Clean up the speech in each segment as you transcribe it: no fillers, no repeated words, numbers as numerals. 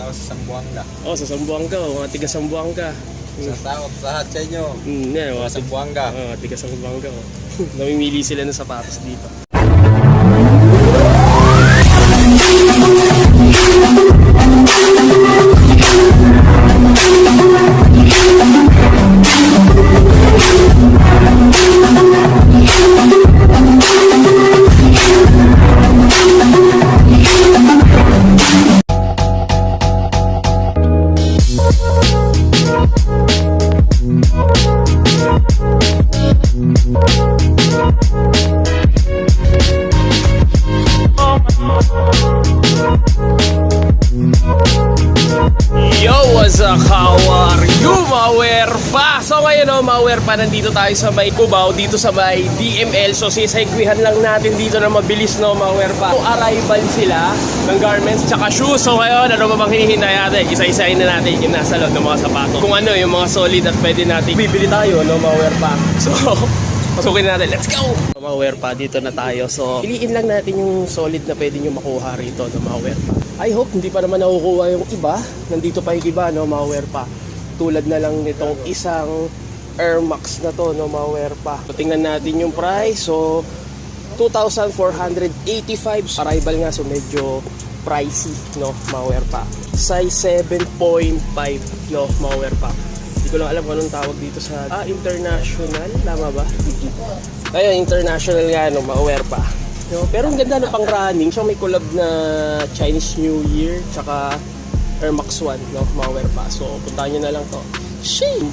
Punta ako sa Zamboanga. Oh, sa Zamboanga, mga tiga Zamboanga. Sa tao, lahat sa inyo. Yan, mga Zamboanga. tiga Zamboanga. Namimili sila ng sapatos dito. Yo, what's up? How are you, Mawer pa? So ngayon, Mawer pa, nandito tayo sa may Cubao, dito sa may DML. So sisaykuhan lang natin dito na mabilis, Mawer pa. So arrival sila ng garments tsaka shoes. So ngayon, ano ba bang hinihintay natin? Isa-isahin na natin yung nasa loob ng mga sapatos. Kung ano, yung mga solid at pwede natin bibili tayo, Mawer pa. So pasukin natin, let's go! Mawer pa, dito na tayo. So piliin lang natin yung solid na pwede nyo makuha rito, Mawer pa. I hope hindi pa naman nakukuha yung iba. Nandito pa yung iba, Mawer pa. Tulad na lang nitong isang Air Max na to, Mawer pa. So tingnan natin yung price. So 2,485. Arrival nga, so medyo pricey, Mawer pa. Size 7.5, Mawer pa. Hindi ko lang alam kung anong tawag dito sa international, tama ba? Ayun, international nga, Mawer pa. Pero ang ganda na pang running. So may collab na Chinese New Year tsaka Air Max 1, Mawer pa. So puntahan nyo na lang to.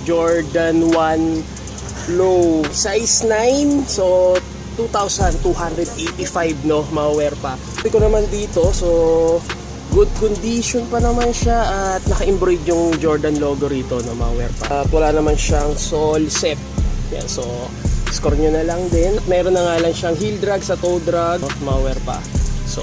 Jordan 1 Low size 9. So 2,285, Mawer pa. Sabi ko naman dito, so good condition pa naman siya at naka-embroid yung Jordan logo rito, Mawer pa. At wala naman siyang sole set. Yan, so score nyo na lang din. Meron na nga lang siyang heel drag sa toe drag, Mawer pa. So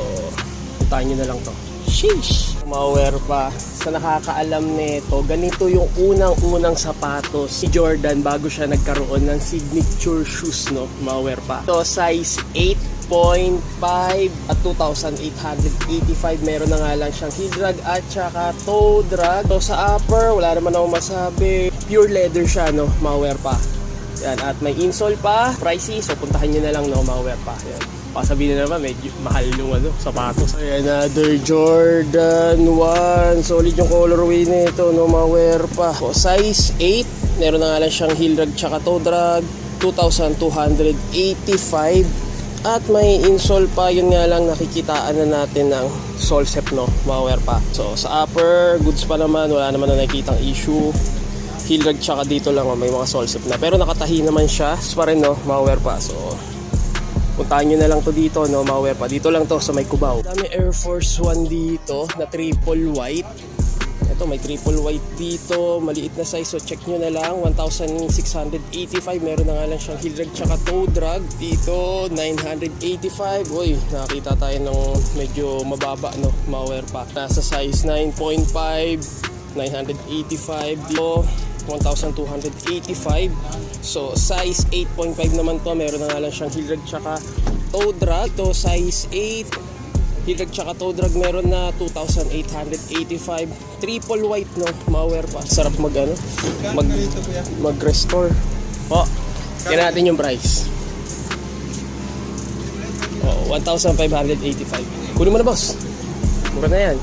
puntahan nyo na lang to. Sheesh! Mawer pa. Sa nakakaalam nito, ganito yung unang-unang sapatos si Jordan bago siya nagkaroon ng signature shoes, Mawer pa. So size 8.5 at 2,885. Meron na nga lang siyang heel drag at saka toe drag. So sa upper, wala naman akong masabi. Pure leather siya, Mawer pa. Yan, at may insole pa, pricey, so puntahan nyo na lang, Mawer pa. Yan. Pasabihin na naman, medyo mahal yung sapatos. Ayan, another Jordan 1. Solid yung colorway nito, Mawer pa. So, size 8, meron na nga lang siyang heel drag tsaka toe drag, 2,285. At may insole pa, yun nga lang nakikitaan na natin ng sole set, Mawer pa. So sa upper, goods pa naman, wala naman na nakikitang issue. Heel drag tsaka dito lang, may mga sole set na. Pero nakatahi naman siya, pa rin, Mawer pa. So puntahan nyo na lang to dito, Mawer pa. Dito lang to sa may Cubao. Dami Air Force 1 dito na triple white. Ito may triple white dito, maliit na size, so check nyo na lang. 1,685. Meron na nga lang siyang heel drag tsaka toe drag. Dito 985. Uy, nakakita tayo ng medyo mababa, Mawer pa. Nasa size 9.5, 985 dito, 1,285. So size 8.5 naman to. Meron na nga lang siyang heel drag tsaka toe drag. To size 8, heel drag tsaka toe drag, meron na 2,885. Triple white, Mawer pa. Sarap mag-restore. Yan natin yung price. 1,585. Kunin mo na, boss. Mura na yan.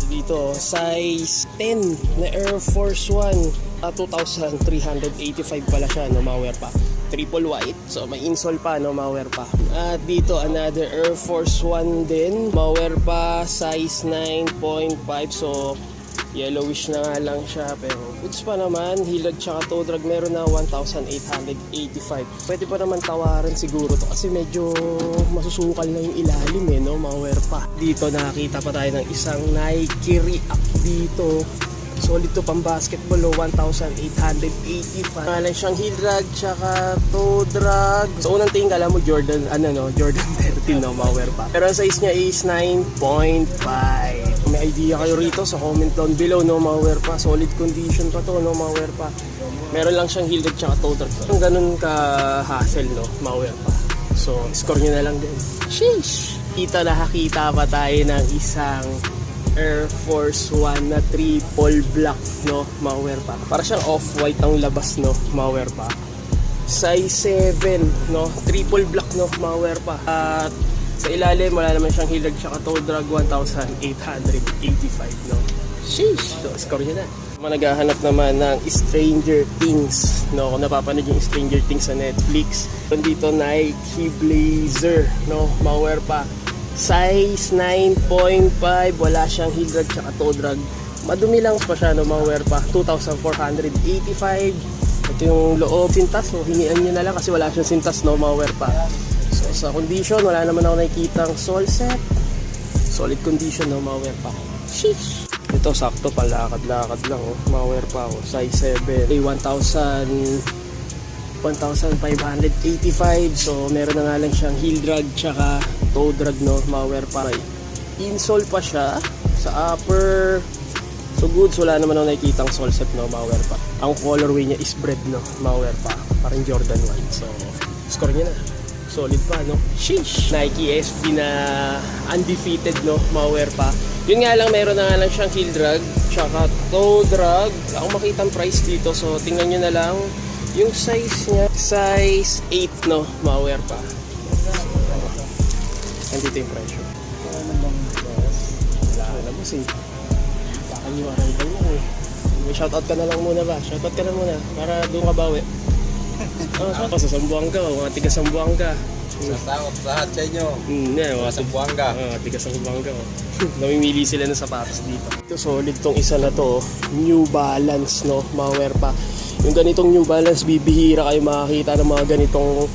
Dito size 10 na Air Force 1, 2,385 pala siya, Mawer pa. Triple white, so may insole pa, Mawer pa. At dito another Air Force 1 din, Mawer pa, size 9.5. So yellowish na nga lang siya, pero goods pa naman. Heel drag tsaka toe drag, meron na 1,885. Pwede pa naman tawaran siguro to kasi medyo masusukal na yung ilalim, Mawer pa. Dito nakakita pa tayo ng isang Nike React dito. Solid to pang basketball, 1,885. Lang siyang heel drag tsaka toe drag. So unang tingin kala mo Jordan, Jordan 13, Mawer pa. Pero ang size niya is 9.5. May idea kayo rito sa comment down below, Mawer pa. Solid condition pa to, Mawer pa. Meron lang siyang heel drag tsaka toe drag. Ang ganun ka hassle, Mawer pa. So score nyo na lang din. Sheesh! Nakakita pa tayo ng isang Air Force 1 na triple black, no, mga werpa. Para siyang off-white ang labas, no, mga werpa. Size 7, no, triple black, no, mga werpa. At sa ilalim, wala naman siyang hilag tsaka tow drag, 1,885, no. Sheesh! So, score nyo na. Naghahanap naman ng Stranger Things, no, kung napapanood yung Stranger Things sa Netflix. Dito Nike Blazer, no, mga werpa. Size 9.5, wala siyang heel drag tsaka toe drag. Madumi lang pa siya, no, mga werpa. 2,485. Ito yung loob, sintas, so hinian nyo na lang kasi wala siyang sintas, no, mga werpa. So sa condition, wala naman ako nakikitang sole set. Solid condition, no, mga werpa. Sheesh! Ito sakto, palakad-lakad lang, oh, mga werpa ko. Size 7, 1,585. So meron na nga lang siyang heel drag tsaka toe drag, no, mga werpa. Insole pa siya sa upper. So goods, wala naman ako nakikitang sole set, no, mga werpa. Ang colorway niya is red, no, mga werpa. Parang Jordan 1. So score niya na. Solid pa, no? Sheesh! Nike SB na undefeated, no, mga werpa. Yun nga lang, meron na nga lang siyang heel drag tsaka toe drag. Wala akong makitang price dito, so tingnan nyo na lang yung size niya. Size 8, no, mga werpa. Nandito yung presyo. Wala ka na boss eh. Baka yung arrival mo eh. May shoutout ka na lang muna ba? Shoutout ka na muna para doon ka bawi. Shoutout sa Sambuanga, mga tiga Sambuanga. Shoutout sa lahat sa inyo. Mga Sa Buanga. tiga Sambuanga. Namimili sila ng sapatos dito. Ito solid tong isa na to, New Balance, no, mga werpa. Yung ganitong New Balance, bibihira kayo makakita ng mga ganitong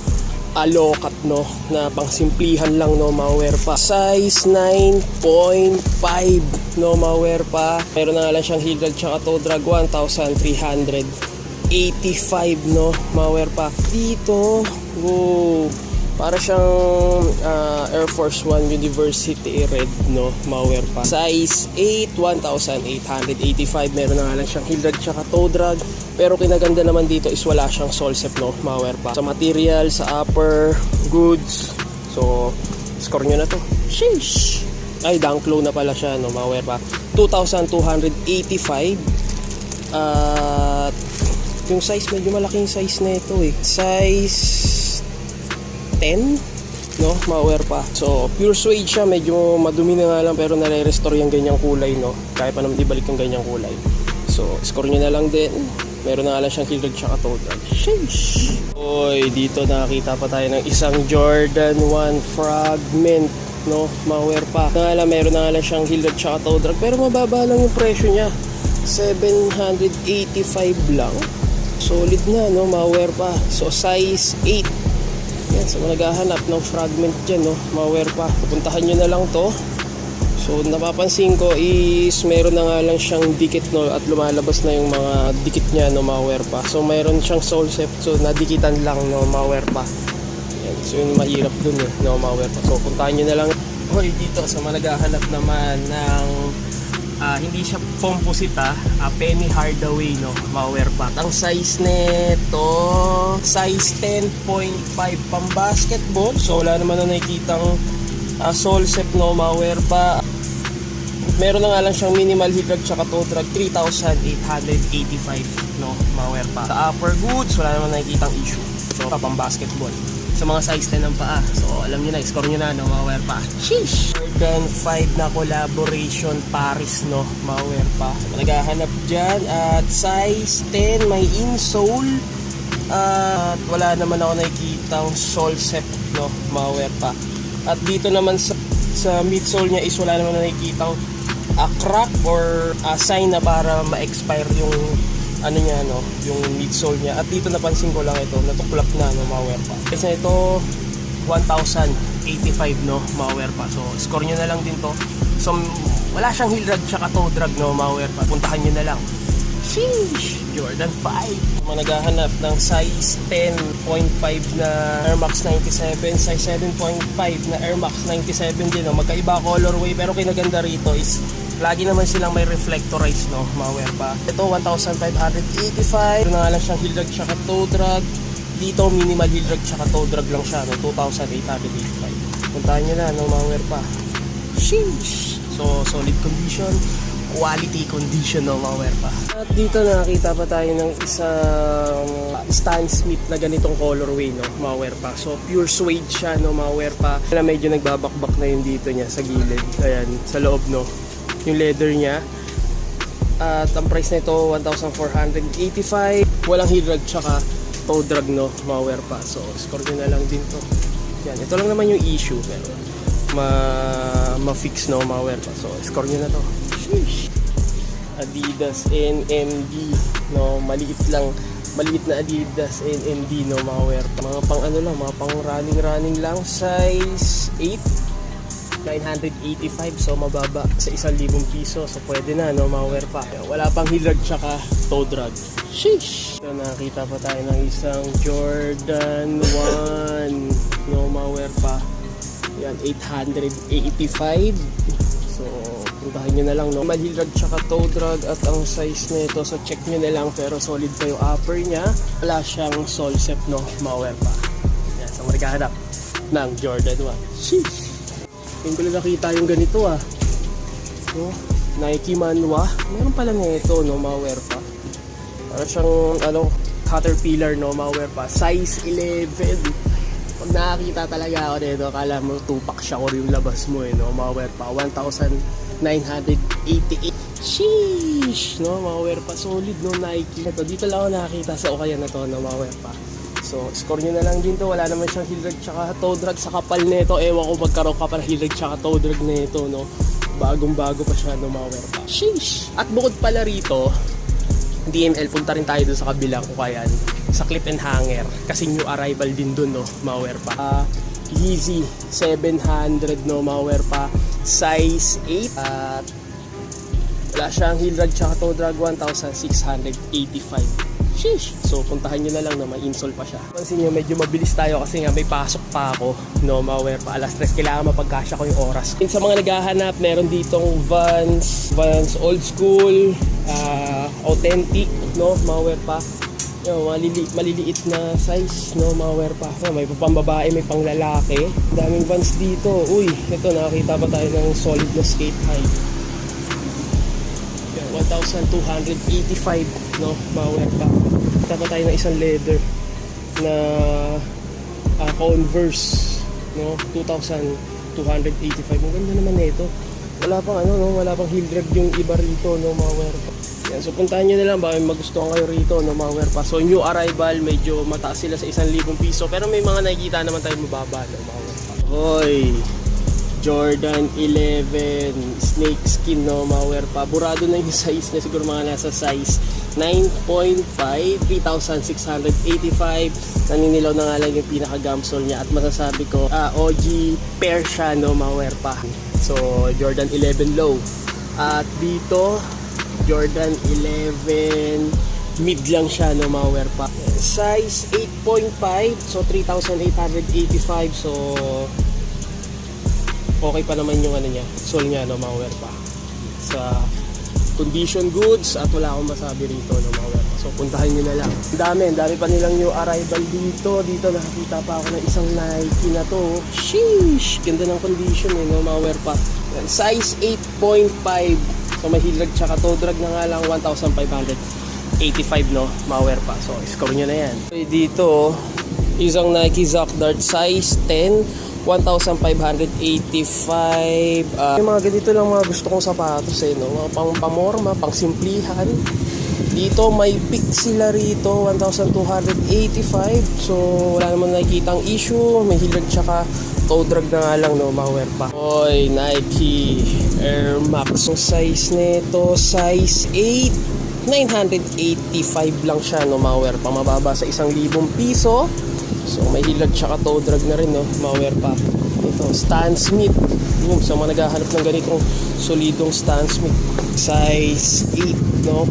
alokat, no, na pangsimplihan lang, no, mga werpa. Size 9.5, no, mga werpa. Meron na nga lang siyang heel drag tsaka toe drag, 1,385, no, mga werpa. Dito, wow, para siyang Air Force 1 University Red, no, mga werpa. Size 8, 1,885. Meron na nga lang siyang heel drag tsaka toe drag. Pero kinaganda naman dito is wala siyang sole set, no, mga werpa. Sa material, sa upper, goods. So, score nyo na to. Sheesh! Ay, dunk low na pala siya, no, mga werpa. 2,285. At yung size, medyo malaking size na ito eh. Size 10, no, mga werpa. So, pure suede siya. Medyo madumi na nga lang pero nare-restore yung ganyang kulay, no. Kaya pa naman ibalik yung ganyang kulay. So, score nyo na lang din. Meron na nga lang siyang heel drag tsaka toe drag. Sheesh! Oy, dito nakakita pa tayo ng isang Jordan 1 fragment, no, mga werpa. Meron na nga lang siyang heel drag tsaka toe drag. Pero mababa lang yung presyo niya. 785 lang. Solid na, no, mga werpa. So, size 8. Yan, so naghahanap ng fragment dyan, no, mga werpa. Pupuntahan nyo na lang to. So napapansin ko is meron na nga lang siyang dikit, no, at lumalabas na yung mga dikit niya, no, mga werpa. So mayroon siyang sole set, so nadikitan lang, no, mga werpa. Yan, so yun mahirap dun eh, no, mga werpa. So puntahan nyo na lang. Hoy, dito sa naghahanap naman ng hindi siya composite, Penny Hardaway, no, mga werpa. Ang size nito, size 10.5 pang basketball. So wala naman na nakikitang sole set, no, mga werpa. Meron na nga lang siyang minimal heel drag tsaka toe drag, 3,885, no, mga werpa. Sa upper goods, wala naman nakikitang issue. So pang basketball. Sa mga size 10 ng paa. So alam nyo na, score nyo na, no, mga werpa. Sheesh! Jordan 5 na collaboration Paris, no, mga werpa. So naghahanap dyan at size 10, may insole. At wala naman ako nakikitang sole set, no, mga werpa. At dito naman sa midsole niya is wala naman nakikitang crack or sign na para ma-expire yung ano niya, no, yung midsole niya. At dito napansin ko lang ito, natuklap na, no, mga werpa. Kasi ito 1,085, no, mga werpa. So score nyo na lang din to. So wala siyang heel drag tsaka toe drag, no, mga werpa. Puntahan nyo na lang. Sheesh! Jordan 5. Naghahanap ng size 10.5 na Air Max 97, size 7.5 na Air Max 97 din, no? Magkaiba colorway, pero kinaganda rito is lagi naman silang may reflectorize, no, mga werpa. Ito 1,585. Na nga lang siyang heel drag tsaka toe drag. Dito minimal heel drag tsaka toe drag lang siya, no, 2,885. Puntahan nyo na, no, mga werpa. Sheesh! So solid condition, quality condition no mga werpa. At dito nakakita pa tayo ng isang Stan Smith na ganitong colorway no mga werpa. So pure suede siya no mga werpa. Na medyo nagbabakbak na yung dito niya sa gilid. Ayan, sa loob no. Yung leather niya. At ang price nito 1,485. Walang heel drag tsaka toe drag no mga werpa. So score nyo na lang din to. Yan, ito lang naman yung issue pero ma-fix no mga werpa. So score nyo na to. Sheesh. Adidas NMD no, maliit na Adidas NMD no mga werpa. Mga pang ano lang, mga pang running lang, size 8 985, so mababa sa 1,000 piso. So pwede na no mga werpa. Wala pang heel drag tsaka toe drag. Sheesh. So nakita pa tayo ng isang Jordan 1 no mga werpa. Yan 885. So puntahan nyo na lang no. May heel drag tsaka toe drag at ang size nito. So check nyo na lang, pero solid pa yung upper nya. Wala siyang sole set no mga werpa. Yan, so maghahanap ng Jordan 1. Sheesh. Yung ko lang nakita yung ganito no? Nike Manwa. Meron pala nito no mga werpa. Para siyang Caterpillar no mga werpa. Size 11. Pag nakakita talaga ako nito, akala mo tupak siya or yung labas mo no mga werpa. 1,988. Sheesh no mga werpa. Solid no Nike. Ito, dito lang ako nakakita sa Ukayan na to no mga werpa. So, score nyo na lang din to. Wala naman siyang heel drag tsaka toe drag sa kapal nito. Ewan ko magkaroon ka pa ng heel drag tsaka toe drag nito, no? Bagong-bago pa siya, no, mga werpa. Sheesh! At bukod pala rito, DML, punta rin tayo dun sa kabilang Ukayan, sa clip and hanger. Kasi new arrival din dun, no, mga werpa. Yeezy 700, no, mga werpa. Size 8. At wala siyang heel drag tsaka toe drag, 1,685. Sheesh! So puntahan nyo na lang na may insole pa siya. Pansin nyo, medyo mabilis tayo kasi nga may pasok pa ako no, ma-wear pa alas 3, kailangan mapagkasya ko yung oras. Sa mga naghahanap, meron ditong Vans old school, authentic no, ma-wear pa. Yung maliliit na size no, ma-wear pa. May pambabae, may panglalaki. Daming Vans dito. Uy, ito nakakita pa tayo ng solid na skate high. 1,285 no, ma-wear pa. Kita pa tayo ng isang leather na Converse no, 2,285. Ang ganda naman nito. Wala pang wala pang heel drag yung iba rito no, ma-wear pa. Yan, so puntahan nyo na lang baka may magustuhan kayo rito no, ma-wear pa. So new arrival, medyo mataas sila sa 1,000 piso, pero may mga nakikita naman tayo mababa no, ma-wear pa. Hoy, Jordan 11 snake skin no, ma-wear pa. Burado na yung size niya, siguro mga nasa size 9.5, 3,685. Naninilaw na nga lang yung pinaka-gamsole niya. At masasabi ko, OG pair siya no, ma-wear pa. So Jordan 11 low. At dito Jordan 11 mid lang siya no, ma-wear pa. Size 8.5, so 3,885. So okay pa naman yung niya, sole niya no, ma-wear pa. Sa condition goods at wala akong masabi rito no, ma-wear pa. So puntahan nyo na lang. Ang dami pa nilang new arrival dito. Dito nakakita pa ako ng isang Nike na to. Sheesh! Ganda ng condition no, ma-wear pa. Size 8.5. So may heel drag tsaka toe drag na nga lang, 1,585 no, ma-wear pa. So score nyo na yan. So, dito isang Nike Zac Dart size 10, 1,585. Yung mga ganito lang mga gusto kong sapatos no? Mga pang pamorma, pang simplihan. Dito may pick sila rito, 1,285. So wala naman nakikitang issue. May heel drag tsaka toe drag na nga lang no, ma-wear pa. Oy, Nike Air Max. Yung size nito, size 8, 985 lang siya no, ma-wear pa. Mababa sa 1,000 piso. So may heel drag tsaka toe drag na rin no, ma-wear pa. Ito, Stan Smith. So mga naghahanap ng ganitong solidong Stan Smith, size 8 no.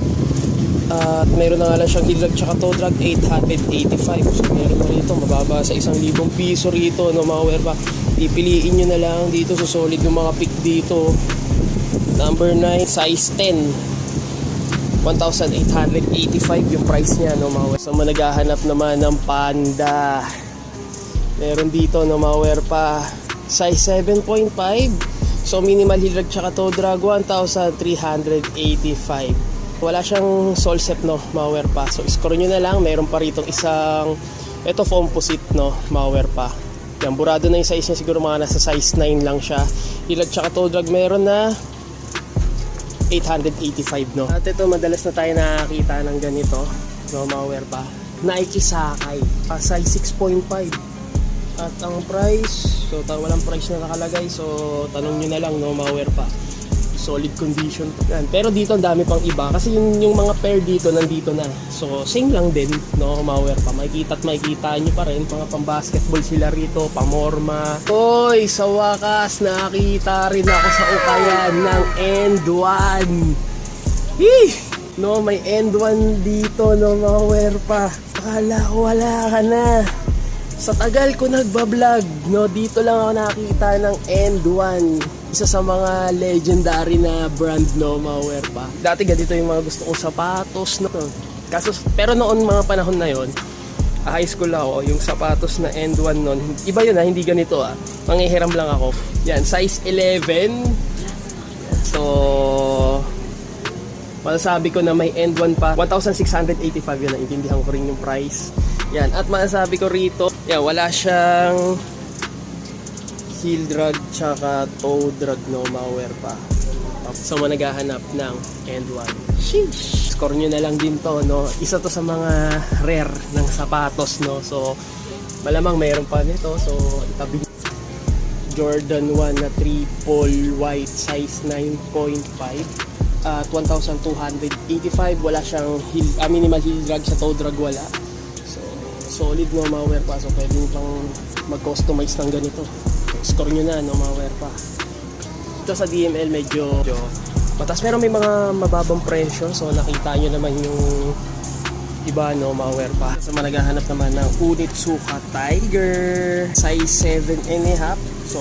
At mayroon na nga lang siyang heel drag tsaka toe drag, 885. So meron na rito, mababa sa 1,000 piso rito no, ma-wear pa. Pipiliin nyo na lang dito. So solid yung mga pick dito. Number 9, size 10, 1,885 yung price niya no, ma-wear. So managhahanap naman ng Panda, meron dito no, ma-wear pa. Size 7.5. So minimal heel drag tsaka toe drag 1,385. Wala siyang sole set, no, malware pa. So score nyo na lang. Mayroon pa rito isang ito composite, no, malware pa. Yan, burado na yung size niya, siguro mga nasa size 9 lang siya. Heel drag tsaka toe drag meron na 885, no. At ito, madalas na tayo nakakita ng ganito, no, malware pa. Nike Sakai, size 6.5. At ang price, so walang price na nakalagay, so tanong nyo na lang, no, malware pa. Solid condition yan. Pero dito ang dami pang iba kasi yung mga pair dito nandito na. So same lang din, no, malware pa. Makikita at makikita nyo pa rin mga pang-basketball sila rito, pamorma. Oy, sa wakas nakita rin ako sa ukayan ng End1. No, may End1 dito, no, malware pa. Akala ko wala ka na. Sa tagal ko nagbablog, no, dito lang ako nakita ng End1. Isa sa mga legendary na brand, no, malware pa. Dati ganito yung mga gusto kong sapatos, no. Kaso, pero noon mga panahon na yon, high school ako, yung sapatos na End1 noon, iba yun, hindi ganito, manghihiram lang ako. Yan, size 11. So, masasabi ko na may End1 pa. 1,685 yun, naintindihan ko rin yung price. Yan, at masasabi ko rito, yan, wala siyang heel drag tsaka toe drag, no, malware pa. So naghahanap ng End1. Sheesh! Score nyo na lang din to, no. Isa to sa mga rare ng sapatos, no. So malamang mayroon pa nito. So itabi Jordan 1 na triple white size 9.5 at 1,285. Wala siyang heel, minimal heel drag, sa toe drag wala. So solid, no, malware pa. So pwede pang mag-customize ng ganito. Score nyo na, no, malware pa. Ito sa DML medyo mataas, pero may mga mababang presyo. So nakita nyo naman yung iba, no, malware pa. Sa mga naghahanap naman ng Onitsuka Tiger size 7.5. So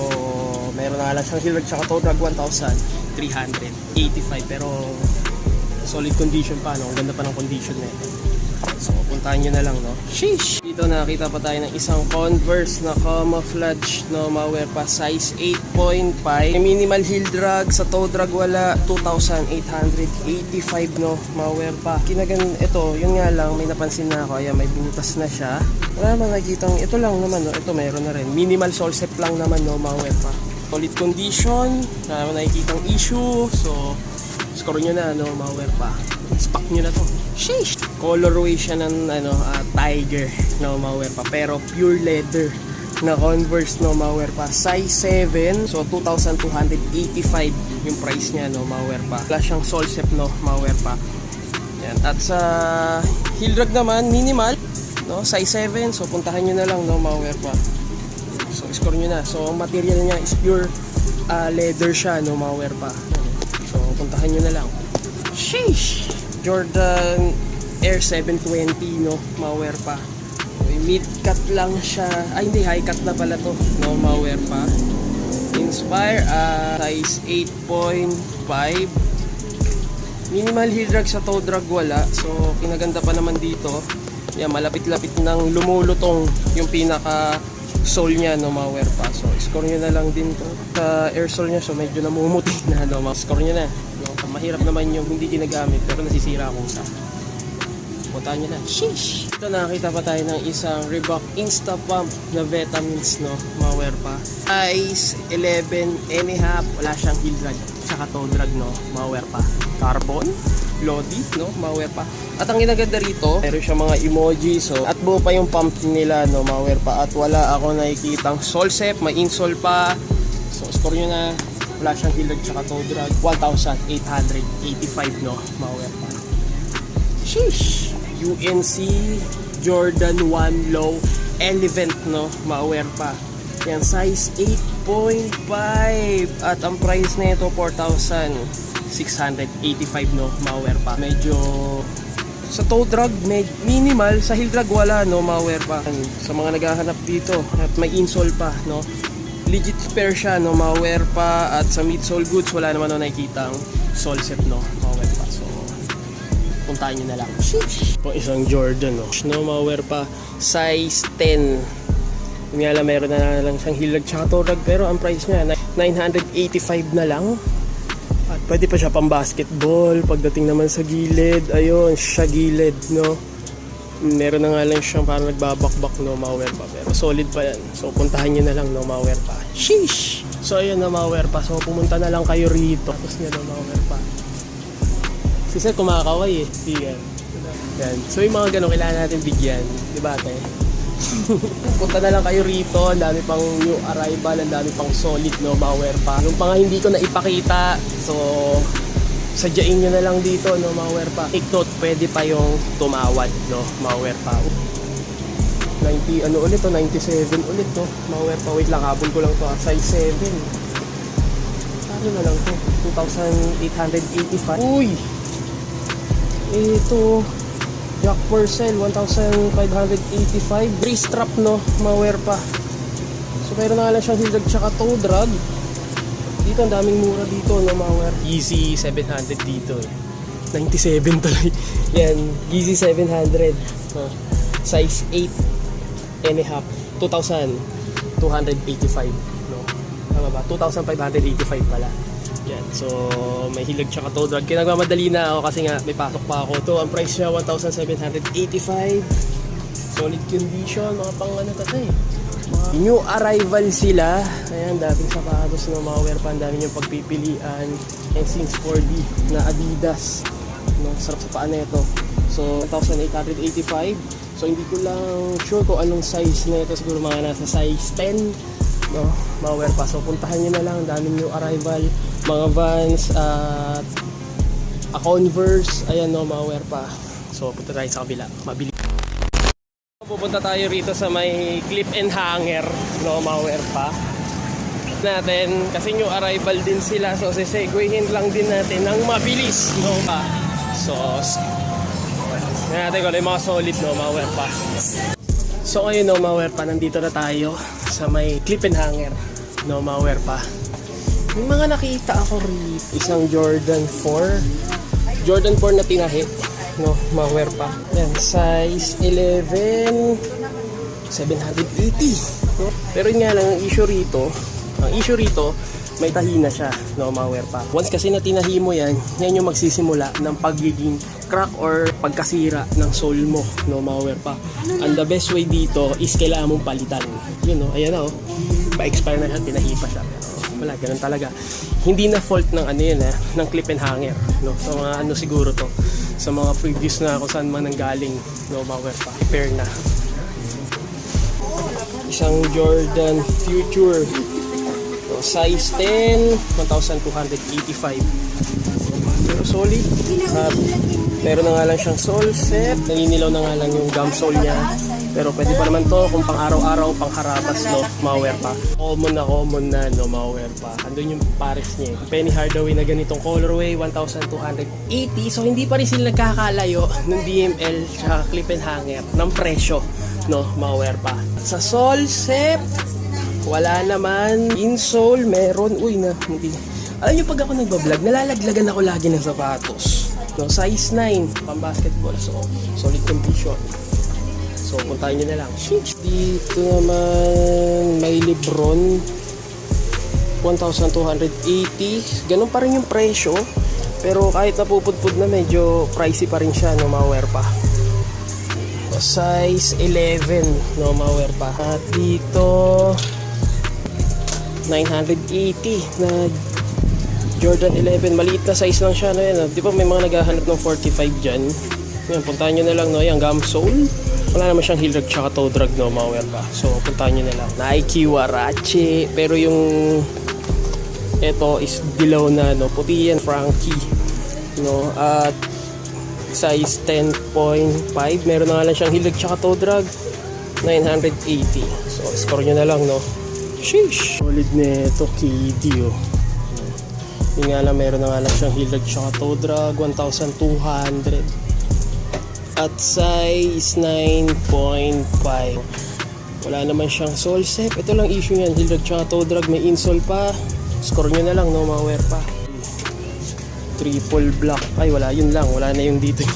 meron na lang siyang heel drag tsaka toe drag 1,385. Pero solid condition pa, no. Ang ganda pa ng condition na ito. So puntahan nyo na lang, no. Sheesh! Dito nakita pa tayo ng isang Converse na camouflage, no, malware pa, size 8.5. Minimal heel drag, sa toe drag wala, 2,885, no, malware pa. Ito, yun nga lang, may napansin na ako, ayan, may butas na siya. Wala naman nakikitang, ito lang naman, no, ito mayroon na rin. Minimal sole set lang naman, no, malware pa. Solid condition, wala naman nakikitang issue. So score nyo na, no, malware pa. Stock nyo na to. Sheesh! Colorway siya ng Tiger, no, malware pa. Pero pure leather na Converse, no, malware pa. Size 7, so 2,285 yung price niya, no, malware pa. Wala siyang sole set, no, malware pa. Yan. At sa heel drag naman, minimal, no, size 7, so puntahan nyo na lang, no, malware pa. So score nyo na. So ang material niya is pure leather siya, no, malware pa. So puntahan nyo na lang. Sheesh! Jordan Air 720, no, malware pa. Mid cut lang siya. Ay hindi, high cut na pala to, no, malware pa. Inspire size 8.5. Minimal heel drag, sa toe drag wala. So kinaganda pa naman dito. Yan, malapit-lapit nang lumulutong yung pinaka sole niya, no, malware pa. So score nyo na lang din to. Sa air sole niya, so medyo namumuti na, no, score nyo na. Mahirap naman yung hindi ginagamit pero nasisira kung sa puntahan nyo na. Sheesh! Ito nakakita pa tayo ng isang Reebok Insta Pump na vitamins, no, malware pa. Size 11.5. Wala siyang heel drag tsaka toe drag, no, malware pa. Carbon Lodi, no, malware pa. At ang ginaganda rito, meron siyang mga emoji. So at buo pa yung pump nila, no, malware pa. At wala ako nakikitang sole set, may insole pa. So score nyo na. Wala siyang heel drag tsaka toe drag, 1,885, no, malware pa. Sheesh! UNC Jordan 1 Low Elevant, no, malware pa. Yan, size 8.5. At ang price na ito 4,685, no, malware pa. Medyo sa toe drag minimal, sa heel drag wala, no, malware pa. Sa mga naghahanap dito, at may insole pa, no, legit pair siya, no, malware pa. At sa midsole goods wala naman, no, nakikitang sole set, no, malware pa. So puntahan nyo na lang. Sheesh! Po isang Jordan, no, malware pa, size 10. Yung nga lang, meron na lang siyang heel drag tsaka toe drag, pero ang price niya 985 na lang. At pwede pa siya pang basketball. Pagdating naman sa gilid, ayun, siya gilid, no? Meron na nga lang siyang parang nagbabakbak, no, malware pa. Pero solid pa yan. So, puntahan nyo na lang, no, malware pa. Sheesh! So, ayun na, malware pa. So, pumunta na lang kayo rito. Tapos nyo na, malware pa. Si Sir kumakaway eh. Yan. Yan. So, yung mga ganun, kailangan natin bigyan. Diba, ate? Punta na lang kayo rito. Ang dami pang new arrival. Ang dami pang solid, no, malware pa. Yung pang hindi ko na ipakita. So, sadyain nyo na lang dito, no, malware pa. Take note, pwede pa yung tumawad, no, malware pa. 90, ano ulit to, 97 ulit, no, malware pa. Wait lang, habol ko lang to, size 7. Ano na lang to, 2,885. Uy! Ito, Jack Purcell, 1,585. Brace strap, no, malware pa. So, meron na lang siyang hildag tsaka toe drag. Dito, ang daming mura dito, no, malware. Yeezy 700 dito, eh. 97 tuloy. Yan, Yeezy 700. Size 8 and a half. 2,285. No? Tama ba? 2,585 pala. Yan, so may hilag tsaka toe drag. Kaya nagmamadali na ako kasi nga may pasok pa ako. Ito, ang price niya 1,785. Solid condition, mga pang ano tatay. New arrival sila. Ayan, daming sapatos ng mga wear pa. Ang dami niyong pagpipilian. And since 4D na Adidas, no, sarap sa paan na ito. So 1,885. So hindi ko lang sure kung anong size na ito. Siguro mga nasa size 10, no, mga wear pa. So puntahan nyo na lang. Ang daming new arrival. Mga Vans at a Converse. Ayan, no, mga wear pa. So punta tayo sa kabila. Mabili. Pupunta tayo rito sa may clip and hanger, no, malware pa natin kasi new arrival din sila. So sisegwayhin lang din natin ng mabilis, no, pa. So natin ko yung mga solid, no, malware pa. So ngayon, no, malware pa, nandito na tayo sa may clip and hanger, no, malware pa. May mga nakita ako rito, isang Jordan 4 na tinahi, no, malware pa. Yan, size 11, 780. No? Pero yun nga lang, ang issue rito, may tahi na siya, no, malware pa. Once kasi na tinahi mo yan, yan yung magsisimula ng pagiging crack or pagkasira ng sole mo, no, malware pa. And the best way dito is kailangan mong palitan. Yun, no, ayan na, oh. Pa-expire na siya, tinahi pa siya. Pero wala, ganun talaga. Hindi na fault ng ano yun, ng clip and hanger, no. So mga ano siguro to, sa mga previous na kung saan man nanggaling, no, malware pa, repair na. Isang Jordan Future, no, size 10, 1,285. Pero solid. Pero na nga lang siyang sole set. Naninilaw na nga lang yung gum sole niya. Pero pwede pa naman to kung pang araw-araw, pang harabas, no, malware pa. Common na, no, malware pa. Andun yung pares niya. Penny Hardaway na ganitong colorway, 1,280. So hindi pa rin sila nagkakalayo ng DML sa clip and hanger ng presyo, no, malware pa. Sa sole set, wala naman. Insole, meron. Uy, na, hindi. Alam nyo, pag ako nagbablog, nalalaglagan ako lagi ng sapatos. No, size 9, pang basketball. So, solid condition. So, puntahan nyo na lang. Dito naman, may Lebron, 1,280. Ganun pa rin yung presyo. Pero kahit napupudpud na, medyo pricey pa rin siya, no, malware pa. Size 11, no, malware pa. At dito, 980 na Jordan 11, maliit na size lang siya, no, yan. Di ba may mga naghahanap ng 45 dyan? Yan, puntahan nyo na lang, no, yung gum sole. Wala naman siyang heel drag tsaka toe drag, no, malware pa. So, puntahan nyo na lang. Nike, Warache, pero yung ito is dilaw na, no, puti yan, Frankie, no, at size 10.5. Meron na nga lang siyang heel drag tsaka toe drag, 980. So, score nyo na lang, no. Sheesh! Solid na ito, KD, oh. Yung nga lang, meron na nga lang siyang heel drag tsaka toe drag, 1,200. At size 9.5. Wala naman siyang sole set. Ito lang issue niyan, heel drag tsaka toe drag, may insole pa. Score nyo na lang, no, malware pa. triple black. Ay, wala, yun lang. Wala na yung dito.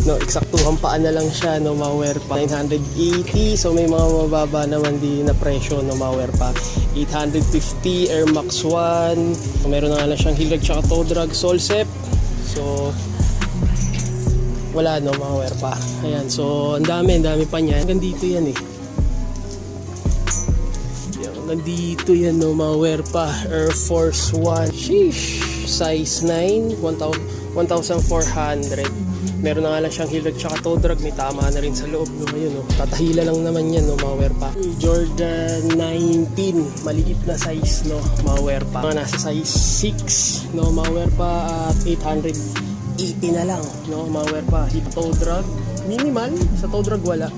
No, eksaktuhan paan na lang siya, no, Mauer pa. 980, so may mga mababa naman din na presyo, no, Mauer pa. 850 Air Max 1. So, meron na nga lang siyang Hilux tsaka tow drag Solsep. So, wala, no, Mauer pa. Ayan, so ang dami pa niyan. Hanggang dito yan eh. Hanggang dito yan, no, Mauer pa. Air Force 1. Sheesh! Size 9, 1,400. Meron na nga lang siyang Hilux tsaka tow drag. May tama na rin sa loob, no. Ayun, no. Tatahila lang naman yan, no, Mauer pa. Jordan 19, maliit na size, no, Mauer pa. Mga nasa size 6, no, Mauer pa. At 880 na lang, no, Mauer pa. Hit tow drag, minimal. Sa tow drag wala.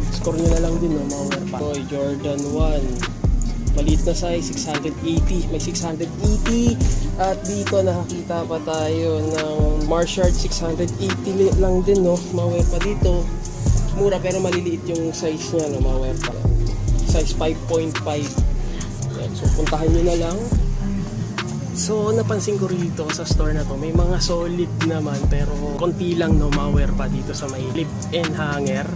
Score nyo na lang din, no, Mauer pa. Okay, Jordan 1, maliit na size, 680. May 680. At dito nakakita pa tayo ng Marshard 680 lang din, no, Mauer pa dito. Mura pero maliliit yung size niya, no, Mauer pa. Size 5.5. Yan, so puntahan nyo na lang. So napansin ko rito sa store na to, may mga solid naman pero konti lang, no, Mauer pa dito sa may lift-in hanger.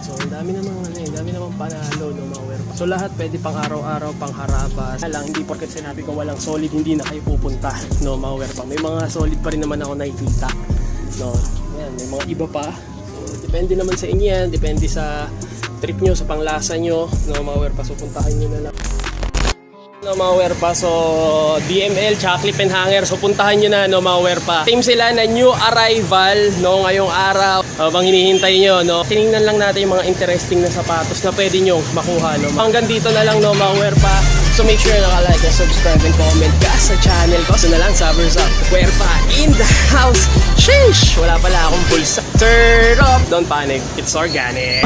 So, ang dami namang panalo, no, Mauer pa. So, lahat pwede pang araw-araw, pang harabas. Lang, hindi porket sinabi ko walang solid, hindi na kayo pupunta, no, Mauer pa. May mga solid pa rin naman ako nakikita, no. Yan, may mga iba pa. So, depende naman sa inyo yan, depende sa trip nyo, sa panglasa nyo, no, Mauer pa. So, puntahan nyo na lang. No, Mauer pa. So, DML, tsaka clip and hanger. So, puntahan nyo na, no, Mauer pa. Team sila na new arrival, no, ngayong araw. Habang hinihintay nyo, no. Tinignan lang natin yung mga interesting na sapatos na pwede nyo makuha, no. Hanggang dito na lang, no, Mauer pa. So, make sure naka-like and subscribe and comment ka sa channel ko. So, na lang, Sabers Up. Mauer pa in the house. Sheesh! Wala pala akong pulsa. Turn off. Don't panic. It's organic.